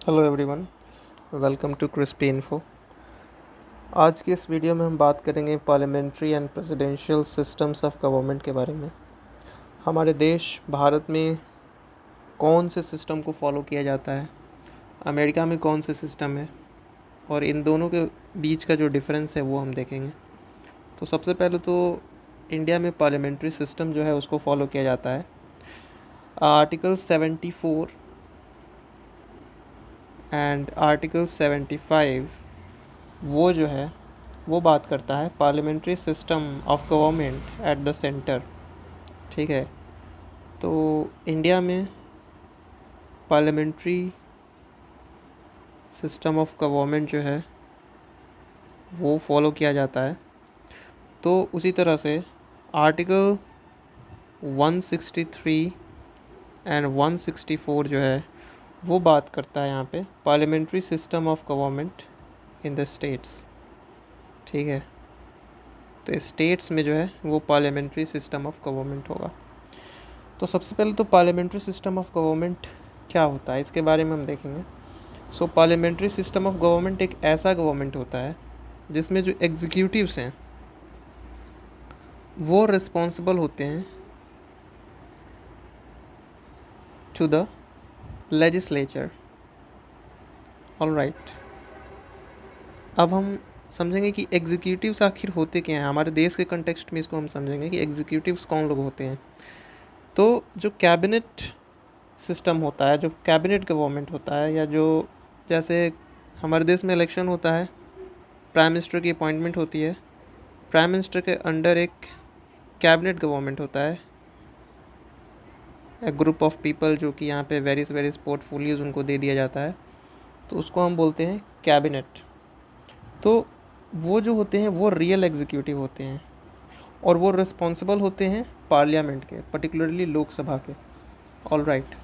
Hello everyone, welcome to crispy info. आज की इस वीडियो में हम बात करेंगे parliamentary and presidential systems of government के बारे में। हमारे देश भारत में कौन से सिस्टम को फॉलो किया जाता है, अमेरिका में कौन से सिस्टम है और इन दोनों के बीच का जो डिफरेंस है वो हम देखेंगे। तो सबसे पहले तो इंडिया में पार्लियामेंट्री सिस्टम जो है उसको फॉलो किया जाता है। आर्टिकल 74 एंड आर्टिकल 75 वो जो है वो बात करता है parliamentary system of government at the centre. ठीक है, तो इंडिया में पार्लियामेंट्री सिस्टम ऑफ गवर्नमेंट जो है वो फॉलो किया जाता है। तो उसी तरह से आर्टिकल 163 एंड 164 जो है वो बात करता है यहाँ पे parliamentary system of government in the states. ठीक है, तो स्टेट्स में जो है वो पार्लियामेंट्री सिस्टम ऑफ गवर्नमेंट होगा। तो सबसे पहले तो पार्लियामेंट्री सिस्टम ऑफ गवर्नमेंट क्या होता है इसके बारे में हम देखेंगे। सो पार्लियामेंट्री सिस्टम ऑफ गवर्नमेंट एक ऐसा गवर्नमेंट होता है जिसमें जो एग्जीक्यूटिव्स हैं वो रिस्पॉन्सिबल होते हैं टू द लेजिस्लेचर। ऑलराइट, अब हम समझेंगे कि एग्जीक्यूटिव्स आखिर होते क्या हैं। हमारे देश के कंटेक्स्ट में इसको हम समझेंगे कि एग्जीक्यूटिव्स कौन लोग होते हैं। तो जो कैबिनेट सिस्टम होता है, जो कैबिनेट गवर्नमेंट होता है, या जो जैसे हमारे देश में इलेक्शन होता है, प्राइम मिनिस्टर की अपॉइंटमेंट होती है, प्राइम मिनिस्टर के अंडर एक कैबिनेट गवर्नमेंट होता है, एक ग्रुप ऑफ पीपल जो कि यहाँ पे वेरियस पोर्टफोलियोज उनको दे दिया जाता है, तो उसको हम बोलते हैं कैबिनेट। तो वो जो होते हैं वो रियल एग्जीक्यूटिव होते हैं और वो रिस्पॉन्सिबल होते हैं पार्लियामेंट के, पर्टिकुलरली लोकसभा के। ऑल राइट,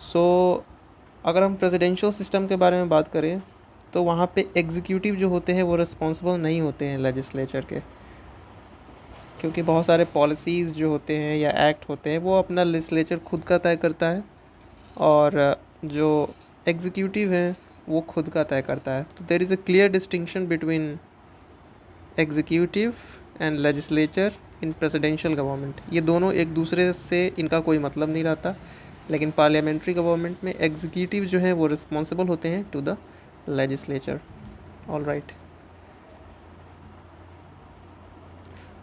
सो अगर हम प्रेसिडेंशियल सिस्टम के बारे में बात करें तो वहाँ पे एग्जीक्यूटिव जो होते हैं वो रिस्पॉन्सिबल नहीं होते हैं लेजिस्लेचर के, क्योंकि बहुत सारे पॉलिसीज़ जो होते हैं या एक्ट होते हैं वो अपना लेजिस्लेचर खुद का तय करता है और जो एग्जीक्यूटिव है वो खुद का तय करता है। तो there is a clear distinction between executive and legislature in presidential government. ये दोनों एक दूसरे से इनका कोई मतलब नहीं रहता, लेकिन पार्लियामेंट्री गवर्नमेंट में एग्जीक्यूटिव जो है वो रिस्पॉन्सिबल होते हैं to the legislature. All right,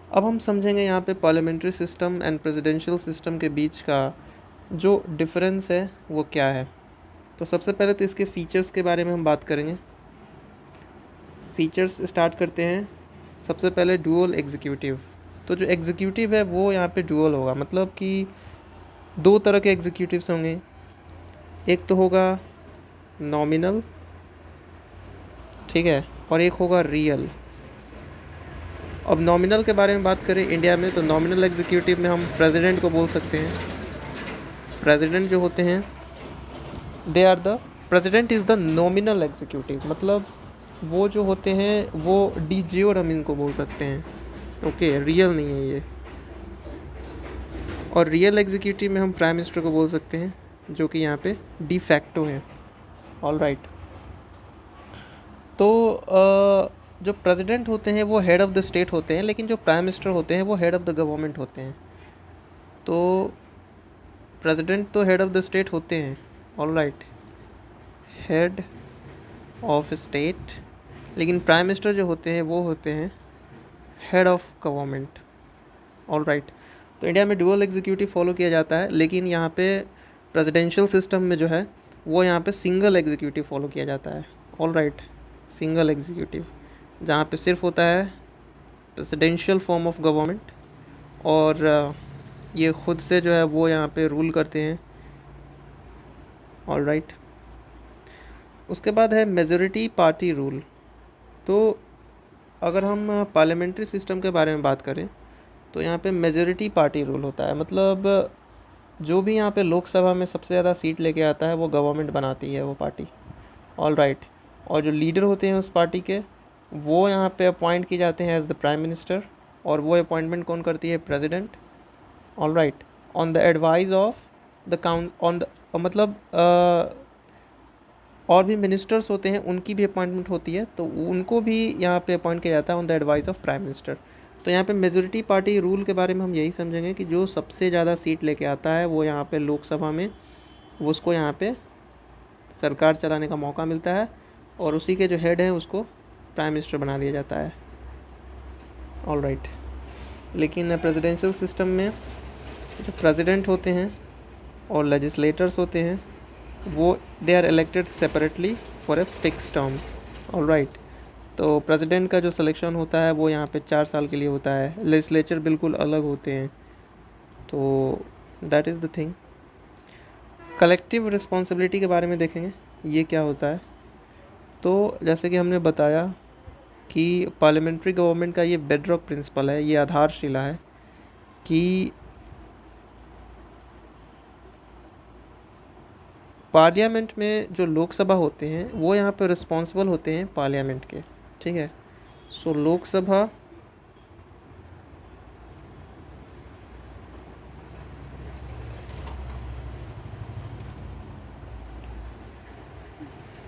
अब हम समझेंगे यहाँ पे parliamentary system and presidential system के बीच का जो डिफरेंस है वो क्या है। तो सबसे पहले तो इसके फीचर्स के बारे में हम बात करेंगे। फीचर्स स्टार्ट करते हैं। सबसे पहले डुअल एग्जीक्यूटिव। तो जो एग्जीक्यूटिव है वो यहाँ पे डुअल होगा, मतलब कि दो तरह के एग्जीक्यूटिव्स होंगे। एक तो होगा नॉमिनल, ठीक है, और एक होगा रियल। अब नॉमिनल के बारे में बात करें इंडिया में, तो नॉमिनल एग्जीक्यूटिव में हम प्रेसिडेंट को बोल सकते हैं। प्रेसिडेंट जो होते हैं they are the president is the nominal executive, मतलब वो जो होते हैं वो डी ज्योर हम इनको बोल सकते हैं। ओके, रियल नहीं है ये। और रियल एग्जीक्यूटिव में हम प्राइम मिनिस्टर को बोल सकते हैं जो कि यहाँ पे डी फैक्टो है। ऑल राइट, तो जो प्रेसिडेंट होते हैं वो हेड ऑफ़ द स्टेट होते हैं, लेकिन जो प्राइम मिनिस्टर होते हैं वो हेड ऑफ़ द गवर्नमेंट होते हैं। तो प्रेसिडेंट तो हेड ऑफ़ द स्टेट होते हैं, all right, head of state, लेकिन प्राइम मिनिस्टर जो होते हैं वो होते हैं head of government. All right, तो इंडिया में डुअल एग्जीक्यूटिव फॉलो किया जाता है, लेकिन यहाँ पे प्रेसिडेंशियल सिस्टम में जो है वो यहाँ पे सिंगल एग्जीक्यूटिव फॉलो किया जाता है। ऑल राइट, सिंगल एग्जीक्यूटिव, जहाँ पे सिर्फ होता है प्रेसिडेंशियल फॉर्म ऑफ गवर्नमेंट और ये खुद से जो है वो यहाँ पे रूल करते हैं। ऑल राइट, उसके बाद है मेजॉरिटी पार्टी रूल। तो अगर हम पार्लियामेंट्री सिस्टम के बारे में बात करें तो यहाँ पे मेजॉरिटी पार्टी रूल होता है, मतलब जो भी यहाँ पे लोकसभा में सबसे ज़्यादा सीट लेके आता है वो गवर्नमेंट बनाती है वो पार्टी। ऑल राइट, और जो लीडर होते हैं उस पार्टी के वो यहाँ पे अपॉइंट किए जाते हैं एज द प्राइम मिनिस्टर, और वो अपॉइंटमेंट कौन करती है? President. All right, on the advice of the काउन ऑन द मतलब और भी मिनिस्टर्स होते हैं, उनकी भी अपॉइंटमेंट होती है, तो उनको भी यहाँ पे अपॉइंट किया जाता है on the advice of prime minister. तो यहाँ पे मेजोरिटी पार्टी रूल के बारे में हम यही समझेंगे कि जो सबसे ज़्यादा सीट लेके आता है वो यहाँ पे लोकसभा में, वो उसको यहाँ पे सरकार चलाने का मौका मिलता है, और उसी के जो हेड हैं उसको प्राइम मिनिस्टर बना दिया जाता है। All right. लेकिन प्रेसिडेंशियल सिस्टम में जो प्रेसिडेंट होते हैं और लेजिस्लेटर्स होते हैं वो they are elected separately for a fix term. All right. तो प्रेसिडेंट का जो सिलेक्शन होता है वो यहाँ पे 4 साल के लिए होता है, लेजिस्लेचर बिल्कुल अलग होते हैं। तो that is the thing. Collective responsibility के बारे में देखेंगे ये क्या होता है। तो जैसे कि हमने बताया कि पार्लियामेंट्री गवर्नमेंट का ये बेडरॉक प्रिंसिपल है, ये आधारशिला है कि पार्लियामेंट में जो लोकसभा होते हैं वो यहाँ पे रिस्पॉन्सिबल होते हैं पार्लियामेंट के। ठीक है। सो लोकसभा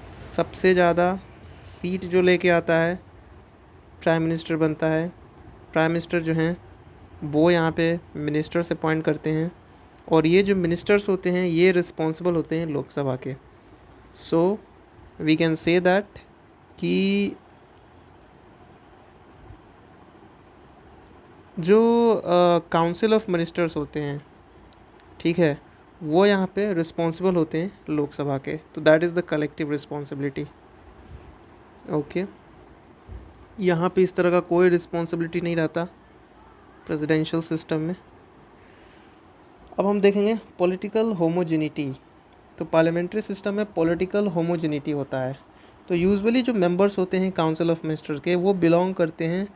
सबसे ज़्यादा सीट जो लेके आता है प्राइम मिनिस्टर बनता है। प्राइम मिनिस्टर जो हैं वो यहाँ पे मिनिस्टर्स अपॉइंट करते हैं, और ये जो मिनिस्टर्स होते हैं ये रिस्पॉन्सिबल होते हैं लोकसभा के। So we can say that कि जो काउंसिल ऑफ मिनिस्टर्स होते हैं, ठीक है, वो यहाँ पे रिस्पॉन्सिबल होते हैं लोकसभा के। तो that is the collective responsibility. Okay. यहाँ पे इस तरह का कोई रिस्पॉन्सिबिलिटी नहीं रहता प्रेसिडेंशियल सिस्टम में। अब हम देखेंगे पॉलिटिकल होमोजेनिटी। तो पार्लियामेंट्री सिस्टम में पॉलिटिकल होमोजेनिटी होता है। तो यूजुअली जो मेंबर्स होते हैं काउंसिल ऑफ मिनिस्टर्स के वो बिलोंग करते हैं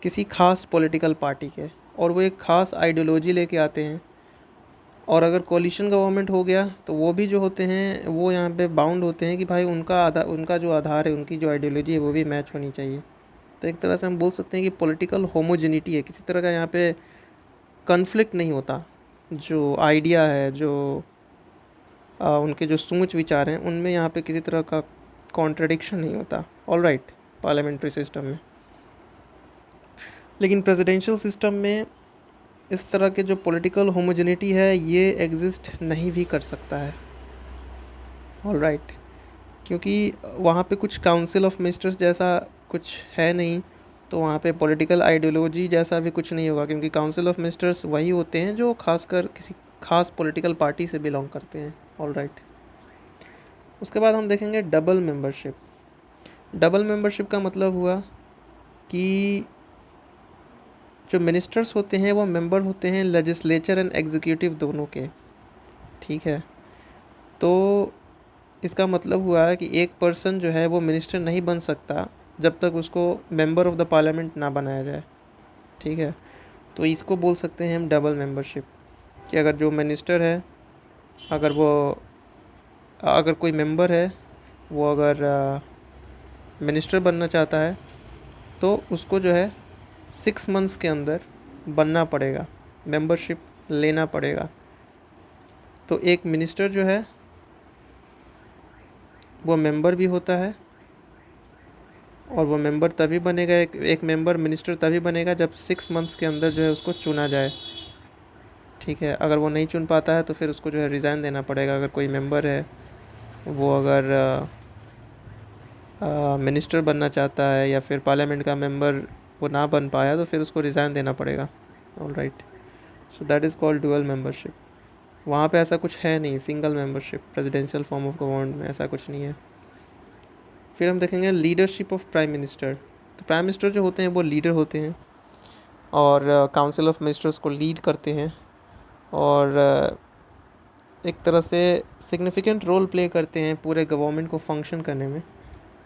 किसी खास पॉलिटिकल पार्टी के, और वो एक ख़ास आइडियोलॉजी लेके आते हैं। और अगर कोलिशन गवर्नमेंट हो गया तो वो भी जो होते हैं वो यहाँ पे बाउंड होते हैं कि भाई उनका जो आधार है, उनकी जो आइडियोलॉजी है वो भी मैच होनी चाहिए। तो एक तरह से हम बोल सकते हैं कि पॉलिटिकल होमोजेनिटी है, किसी तरह का यहाँ पे कन्फ्लिक्ट नहीं होता। जो आइडिया है, जो उनके जो सोच विचार हैं, उनमें यहाँ पे किसी तरह का कॉन्ट्रडिक्शन नहीं होता। All right. पार्लियामेंट्री सिस्टम में। लेकिन प्रेसिडेंशियल सिस्टम में इस तरह के जो पॉलिटिकल होमोजेनिटी है ये एग्जिस्ट नहीं भी कर सकता है। All right. क्योंकि वहाँ पे कुछ काउंसिल ऑफ मिनिस्टर्स जैसा कुछ है नहीं, तो वहाँ पे पॉलिटिकल आइडियोलॉजी जैसा भी कुछ नहीं होगा, क्योंकि काउंसिल ऑफ मिनिस्टर्स वही होते हैं जो खासकर किसी खास पॉलिटिकल पार्टी से बिलोंग करते हैं। All right. उसके बाद हम देखेंगे डबल मेंबरशिप। डबल मेंबरशिप का मतलब हुआ कि जो मिनिस्टर्स होते हैं वो मेंबर होते हैं लेजिस्लेचर एंड एग्जीक्यूटिव दोनों के। ठीक है। तो इसका मतलब हुआ है कि एक पर्सन जो है वो मिनिस्टर नहीं बन सकता जब तक उसको मेंबर ऑफ द पार्लियामेंट ना बनाया जाए। ठीक है। तो इसको बोल सकते हैं हम डबल मेंबरशिप, कि अगर जो मिनिस्टर है, अगर कोई मेंबर है वो अगर मिनिस्टर बनना चाहता है तो उसको जो है 6 मंथ्स के अंदर बनना पड़ेगा, मेंबरशिप लेना पड़ेगा। तो एक मिनिस्टर जो है वो मेंबर भी होता है, और वो मेंबर तभी बनेगा, एक मेंबर मिनिस्टर तभी बनेगा जब 6 मंथ्स के अंदर जो है उसको चुना जाए। ठीक है। अगर वो नहीं चुन पाता है तो फिर उसको जो है रिज़ाइन देना पड़ेगा। अगर कोई मेंबर है वो अगर मिनिस्टर बनना चाहता है या फिर पार्लियामेंट का मेंबर वो ना बन पाया तो फिर उसको रिज़ाइन देना पड़ेगा। All right. So that is called dual membership. वहाँ पे ऐसा कुछ है नहीं, single membership presidential form of government में ऐसा कुछ नहीं है। फिर हम देखेंगे लीडरशिप ऑफ प्राइम मिनिस्टर। तो प्राइम मिनिस्टर जो होते हैं वो लीडर होते हैं और काउंसिल ऑफ मिनिस्टर्स को लीड करते हैं, और एक तरह से सिग्निफिकेंट रोल प्ले करते हैं पूरे गवर्नमेंट को फंक्शन करने में।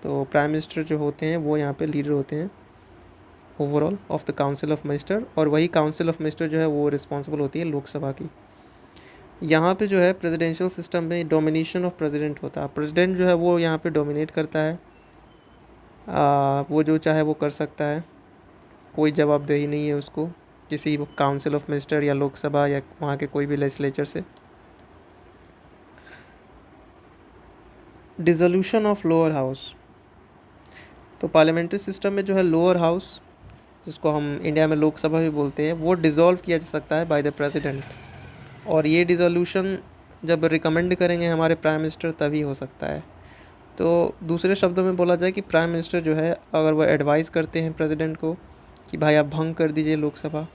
तो प्राइम मिनिस्टर जो होते हैं वो यहाँ पे लीडर होते हैं overall of the council of minister, और वही काउंसिल ऑफ मिनिस्टर जो है वो रिस्पॉन्सिबल होती है लोकसभा की। यहाँ पे जो है प्रेसिडेंशियल सिस्टम में डोमिनेशन ऑफ प्रेसिडेंट होता है। प्रेसिडेंट जो है वो यहाँ पे डोमिनेट करता है, वो जो चाहे वो कर सकता है, कोई जवाबदेही नहीं है उसको किसी काउंसिल ऑफ मिनिस्टर या लोकसभा या वहाँ के कोई भी लेजिस्लेचर से। Dissolution of lower house. तो पार्लियामेंट्री सिस्टम में जो है लोअर हाउस, जिसको हम इंडिया में लोकसभा भी बोलते हैं, वो डिज़ोल्व किया जा सकता है बाय द प्रेसिडेंट। और ये डिसोल्यूशन जब रिकमेंड करेंगे हमारे प्राइम मिनिस्टर तभी हो सकता है। तो दूसरे शब्दों में बोला जाए कि प्राइम मिनिस्टर जो है, अगर वो एडवाइस करते हैं प्रेसिडेंट को कि भाई आप भंग कर दीजिए लोकसभा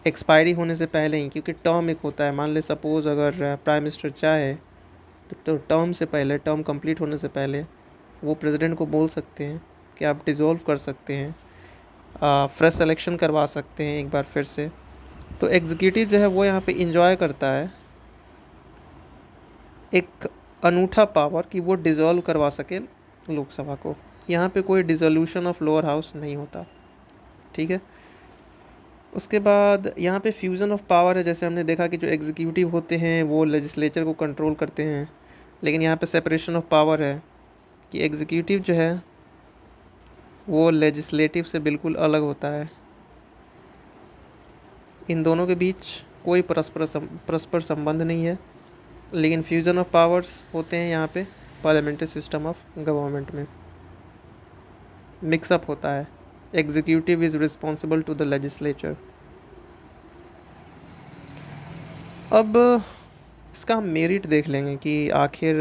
एक्सपायरी होने से पहले ही, क्योंकि टर्म एक होता है, मान ले सपोज़ अगर प्राइम मिनिस्टर चाहे तो टर्म से पहले, टर्म कंप्लीट होने से पहले वो प्रेसिडेंट को बोल सकते हैं कि आप डिज़ोल्व कर सकते हैं, फ्रेश इलेक्शन करवा सकते हैं एक बार फिर से। तो एग्जीक्यूटिव जो है वो यहाँ पे इंजॉय करता है एक अनूठा पावर कि वो डिज़ोल्व करवा सके लोकसभा को। यहाँ पे कोई डिसोल्यूशन ऑफ लोअर हाउस नहीं होता, ठीक है। उसके बाद यहाँ पे फ्यूज़न ऑफ पावर है। जैसे हमने देखा कि जो एग्जीक्यूटिव होते हैं वो लेजिस्लेचर को कंट्रोल करते हैं, लेकिन यहाँ पे सेपरेशन ऑफ पावर है कि एग्जीक्यूटिव जो है वो लेजिस्लेटिव से बिल्कुल अलग होता है। इन दोनों के बीच कोई परस्पर संबंध नहीं है, लेकिन फ्यूज़न ऑफ पावर्स होते हैं यहाँ पे पार्लियामेंट्री सिस्टम ऑफ गवर्नमेंट में। मिक्सअप होता है, executive is responsible to the legislature. अब इसका हम मेरिट देख लेंगे कि आखिर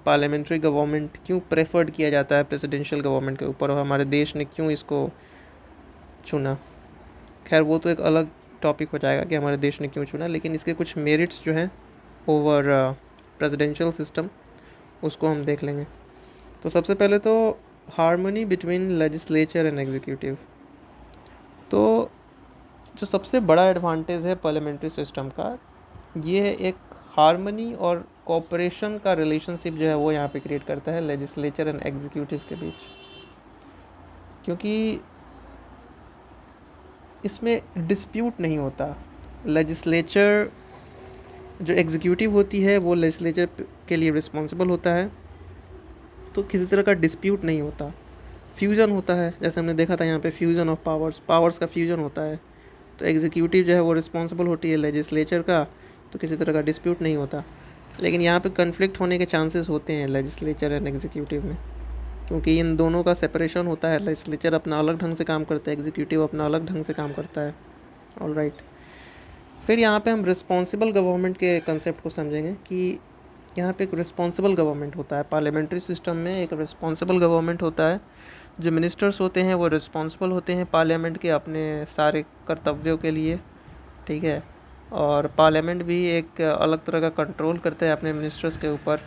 पार्लियामेंट्री गवर्नमेंट क्यों प्रेफर्ड किया जाता है प्रेसिडेंशियल गवर्नमेंट के ऊपर, और हमारे देश ने क्यों इसको चुना। खैर वो तो एक अलग टॉपिक हो जाएगा कि हमारे देश ने क्यों चुना, लेकिन इसके कुछ मेरिट्स जो हैं ओवर प्रेसिडेंशियल सिस्टम उसको हम देख लेंगे। तो सबसे पहले तो harmony between legislature and executive. तो जो सबसे बड़ा एडवांटेज है पार्लियामेंट्री सिस्टम का, ये एक हार्मनी और कोऑपरेशन का रिलेशनशिप जो है वो यहाँ पे क्रिएट करता है लेजिस्लेचर एंड एग्जीक्यूटिव के बीच। क्योंकि इसमें डिस्प्यूट नहीं होता। लेजिस्लेचर जो एग्जीक्यूटिव होती है वो लेजिस्लेचर के लिए रिस्पॉन्सिबल होता है, तो किसी तरह का डिस्प्यूट नहीं होता। फ्यूज़न होता है, जैसे हमने देखा था यहाँ पे फ्यूज़न ऑफ पावर्स का फ्यूज़न होता है। तो एग्जीक्यूटिव जो है वो रिस्पॉन्सिबल होती है लेजिस्लेचर का, तो किसी तरह का डिस्प्यूट नहीं होता। लेकिन यहाँ पे कन्फ्लिक्ट होने के चांसेस होते हैं लेजिस्लेचर एंड एग्जीक्यूटिव में, क्योंकि इन दोनों का सेपरेशन होता है। लेजिस्लेचर अपना अलग ढंग से काम करता है, एग्जीक्यूटिव अपना अलग ढंग से काम करता है। ऑलराइट, फिर यहाँ पे हम रिस्पॉन्सिबल गवर्नमेंट के कंसेप्ट को समझेंगे कि यहाँ पे एक रिस्पॉन्सिबल गवर्नमेंट होता है। पार्लियामेंट्री सिस्टम में एक रिस्पॉन्सिबल गवर्नमेंट होता है। जो मिनिस्टर्स होते हैं वो रिस्पॉन्सिबल होते हैं पार्लियामेंट के अपने सारे कर्तव्यों के लिए, ठीक है। और पार्लियामेंट भी एक अलग तरह का कंट्रोल करता है अपने मिनिस्टर्स के ऊपर।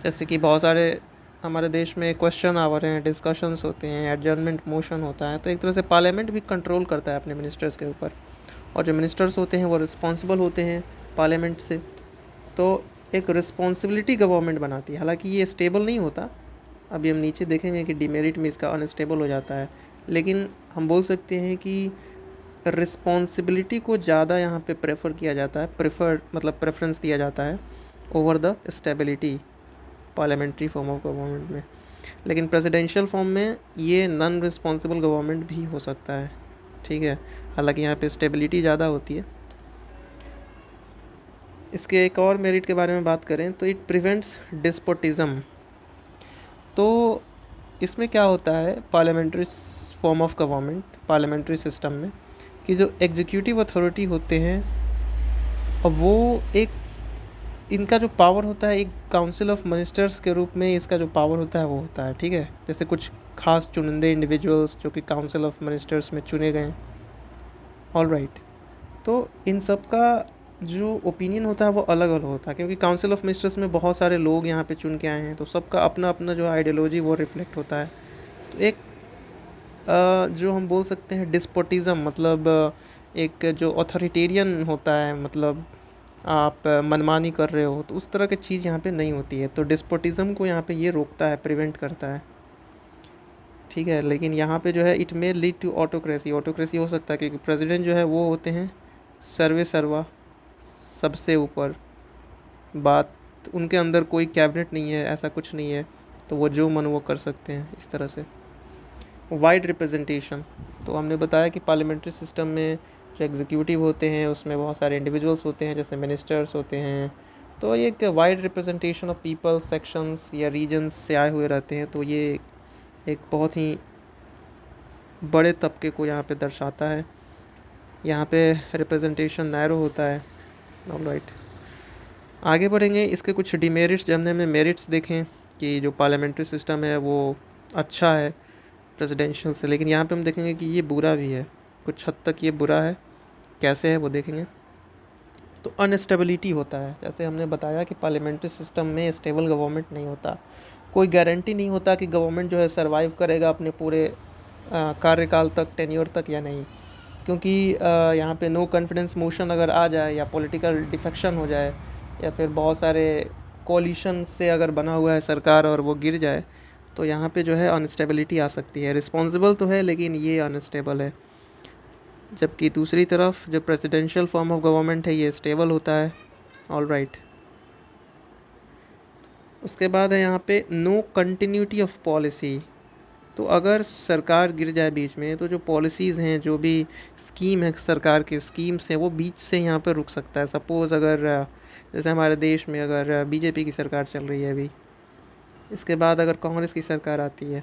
जैसे कि बहुत सारे हमारे देश में क्वेश्चन आ रहे हैं, डिस्कशंस होते हैं, एडजर्नमेंट मोशन होता है, तो एक तरह से पार्लियामेंट भी कंट्रोल करता है अपने मिनिस्टर्स के ऊपर। और जो मिनिस्टर्स होते हैं वो रिस्पॉन्सिबल होते हैं पार्लियामेंट से, तो एक रिस्पॉन्सिबिलिटी गवर्नमेंट बनाती है। हालांकि ये स्टेबल नहीं होता, अभी हम नीचे देखेंगे कि डिमेरिट में इसका अनस्टेबल हो जाता है, लेकिन हम बोल सकते हैं कि रिस्पॉन्सिबिलिटी को ज़्यादा यहाँ पे प्रेफर किया जाता है, प्रेफरेंस दिया जाता है over the stability parliamentary form of government में। लेकिन प्रेसिडेंशियल फॉर्म में ये नॉन रिस्पॉन्सिबल गवर्नमेंट भी हो सकता है, ठीक है। हालांकि यहाँ पे स्टेबिलिटी ज़्यादा होती है। इसके एक और मेरिट के बारे में बात करें तो इट प्रिवेंट्स डिस्पोटिज़म। तो इसमें क्या होता है parliamentary form of government, parliamentary system में, कि जो एग्जीक्यूटिव अथॉरिटी होते हैं, अब वो एक इनका जो पावर होता है एक काउंसिल ऑफ मिनिस्टर्स के रूप में इसका जो पावर होता है वो होता है, ठीक है। जैसे कुछ खास चुनिंदे इंडिविजुअल्स जो कि काउंसिल ऑफ मिनिस्टर्स में चुने गए। ऑलराइट, तो इन सब का जो ओपिनियन होता है वो अलग अलग होता है, क्योंकि काउंसिल ऑफ मिनिस्टर्स में बहुत सारे लोग यहाँ पे चुन के आए हैं, तो सबका अपना अपना जो आइडियोलॉजी वो रिफ्लेक्ट होता है। तो एक जो हम बोल सकते हैं डिस्पोटिज़म, मतलब एक जो ऑथोरिटेरियन होता है, मतलब आप मनमानी कर रहे हो, तो उस तरह की चीज़ यहाँ पे नहीं होती है। तो डिस्पोटिज़म को यहाँ पे ये रोकता है, प्रिवेंट करता है, ठीक है। लेकिन यहाँ पे जो है it may lead to autocracy. Autocracy हो सकता है क्योंकि प्रेसिडेंट जो है वो होते हैं सर्वे सर्वा, सबसे ऊपर, बात उनके अंदर कोई कैबिनेट नहीं है, ऐसा कुछ नहीं है, तो वो जो मन वो कर सकते हैं इस तरह से। वाइड रिप्रेजेंटेशन, तो हमने बताया कि पार्लियामेंट्री सिस्टम में जो एग्जीक्यूटिव होते हैं उसमें बहुत सारे इंडिविजुअल्स होते हैं, जैसे मिनिस्टर्स होते हैं, तो ये एक wide representation of people, sections या रीजन्स से आए हुए रहते हैं, तो ये एक बहुत ही बड़े तबके को यहाँ पे दर्शाता है। यहाँ पे रिप्रेजेंटेशन नैरो होता है। ऑलराइट, आगे बढ़ेंगे। इसके कुछ डिमेरिट्स, जब हमने मेरिट्स देखें कि जो पार्लियामेंट्री सिस्टम है वो अच्छा है प्रेसिडेंशियल से, लेकिन यहाँ पे हम देखेंगे कि ये बुरा भी है, कुछ हद तक ये बुरा है। कैसे है वो देखेंगे। तो अनस्टेबिलिटी होता है, जैसे हमने बताया कि पार्लियामेंट्री सिस्टम में स्टेबल गवर्नमेंट नहीं होता, कोई गारंटी नहीं होता कि गवर्नमेंट जो है सर्वाइव करेगा अपने पूरे कार्यकाल तक, टेन्योर तक या नहीं, क्योंकि यहाँ पे नो कॉन्फिडेंस मोशन अगर आ जाए या पॉलिटिकल डिफेक्शन हो जाए या फिर बहुत सारे कोलिशन से अगर बना हुआ है सरकार और वो गिर जाए, तो यहाँ पे जो है अनस्टेबिलिटी आ सकती है। रिस्पॉन्सिबल तो है लेकिन ये अनस्टेबल है। जबकि दूसरी तरफ जो प्रेसिडेंशियल फॉर्म ऑफ गवर्नमेंट है ये स्टेबल होता है। ऑलराइट, उसके बाद है यहाँ पे नो कंटिन्यूटी ऑफ पॉलिसी। तो अगर सरकार गिर जाए बीच में, तो जो पॉलिसीज़ हैं, जो भी स्कीम है सरकार की स्कीम्स हैं, वो बीच से यहाँ पर रुक सकता है। सपोज़ अगर जैसे हमारे देश में अगर बीजेपी की सरकार चल रही है अभी, इसके बाद अगर कांग्रेस की सरकार आती है,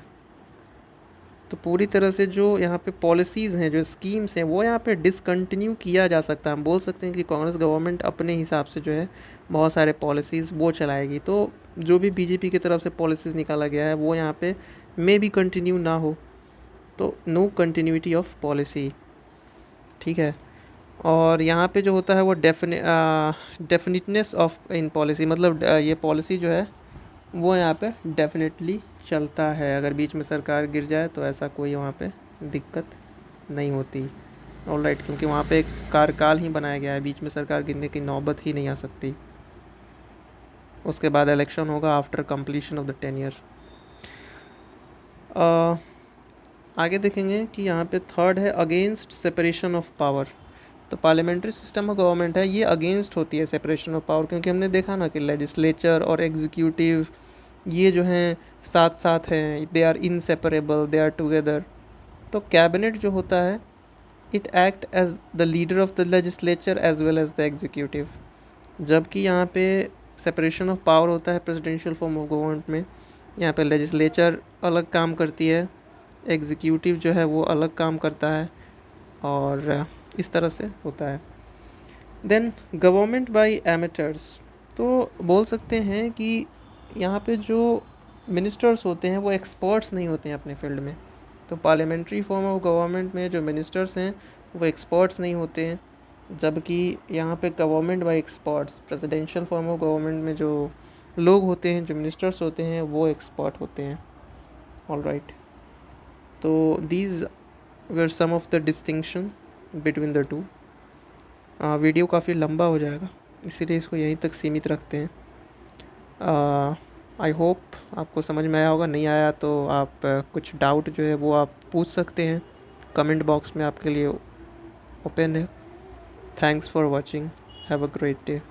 तो पूरी तरह से जो यहाँ पे पॉलिसीज़ हैं, जो स्कीम्स हैं, वो यहाँ पे डिसकंटिन्यू किया जा सकता है। हम बोल सकते हैं कि कांग्रेस गवर्नमेंट अपने हिसाब से जो है बहुत सारे पॉलिसीज़ वो चलाएगी, तो जो भी बीजेपी की तरफ से पॉलिसीज़ निकाला गया है वो यहाँ पे मे बी कंटिन्यू ना हो, तो नो कंटिन्यूटी ऑफ पॉलिसी। ठीक है। और यहाँ पे जो होता है वो डेफिनिटनेस ऑफ इन पॉलिसी, मतलब ये पॉलिसी जो है वो यहाँ पे डेफिनेटली चलता है। अगर बीच में सरकार गिर जाए तो ऐसा कोई वहाँ पे दिक्कत नहीं होती। ऑलराइट, क्योंकि वहाँ पे एक कार्यकाल ही बनाया गया है, बीच में सरकार गिरने की नौबत ही नहीं आ सकती। उसके बाद इलेक्शन होगा after completion of the 10 year. आगे देखेंगे कि यहाँ पे थर्ड है अगेंस्ट सेपरेशन ऑफ पावर। तो पार्लियामेंट्री सिस्टम ऑफ गवर्नमेंट है ये अगेंस्ट होती है सेपरेशन ऑफ पावर, क्योंकि हमने देखा ना कि लेजिस्लेचर और एग्जीक्यूटिव ये जो हैं साथ साथ हैं, they are inseparable, they are together. तो कैबिनेट जो होता है it act as the leader of the legislature as well as the executive. जबकि यहाँ पे सेपरेशन ऑफ पावर होता है प्रेसिडेंशियल फॉर्म ऑफ गवर्नमेंट में, यहाँ पे लेजिस्लेचर अलग काम करती है, एग्जीक्यूटिव जो है वो अलग काम करता है, और इस तरह से होता है। Then government by amateurs. तो बोल सकते हैं कि यहाँ पे जो मिनिस्टर्स होते हैं वो एक्सपर्ट्स नहीं होते हैं अपने फील्ड में। तो पार्लियामेंट्री फॉर्म ऑफ गवर्नमेंट में जो मिनिस्टर्स हैं वो एक्सपर्ट्स नहीं होते हैं, जबकि यहाँ पे government by experts, presidential form of government में जो लोग होते हैं, जो मिनिस्टर्स होते हैं, वो एक्सपर्ट होते हैं। ऑलराइट, तो these were some of the distinction between the two. Video काफ़ी लंबा हो जाएगा, इसीलिए इसको यहीं तक सीमित रखते हैं। आई होप आपको समझ में आया होगा। नहीं आया तो आप कुछ डाउट जो है वो आप पूछ सकते हैं, कमेंट बॉक्स में आपके लिए ओपन है। Thanks for watching, have a great day.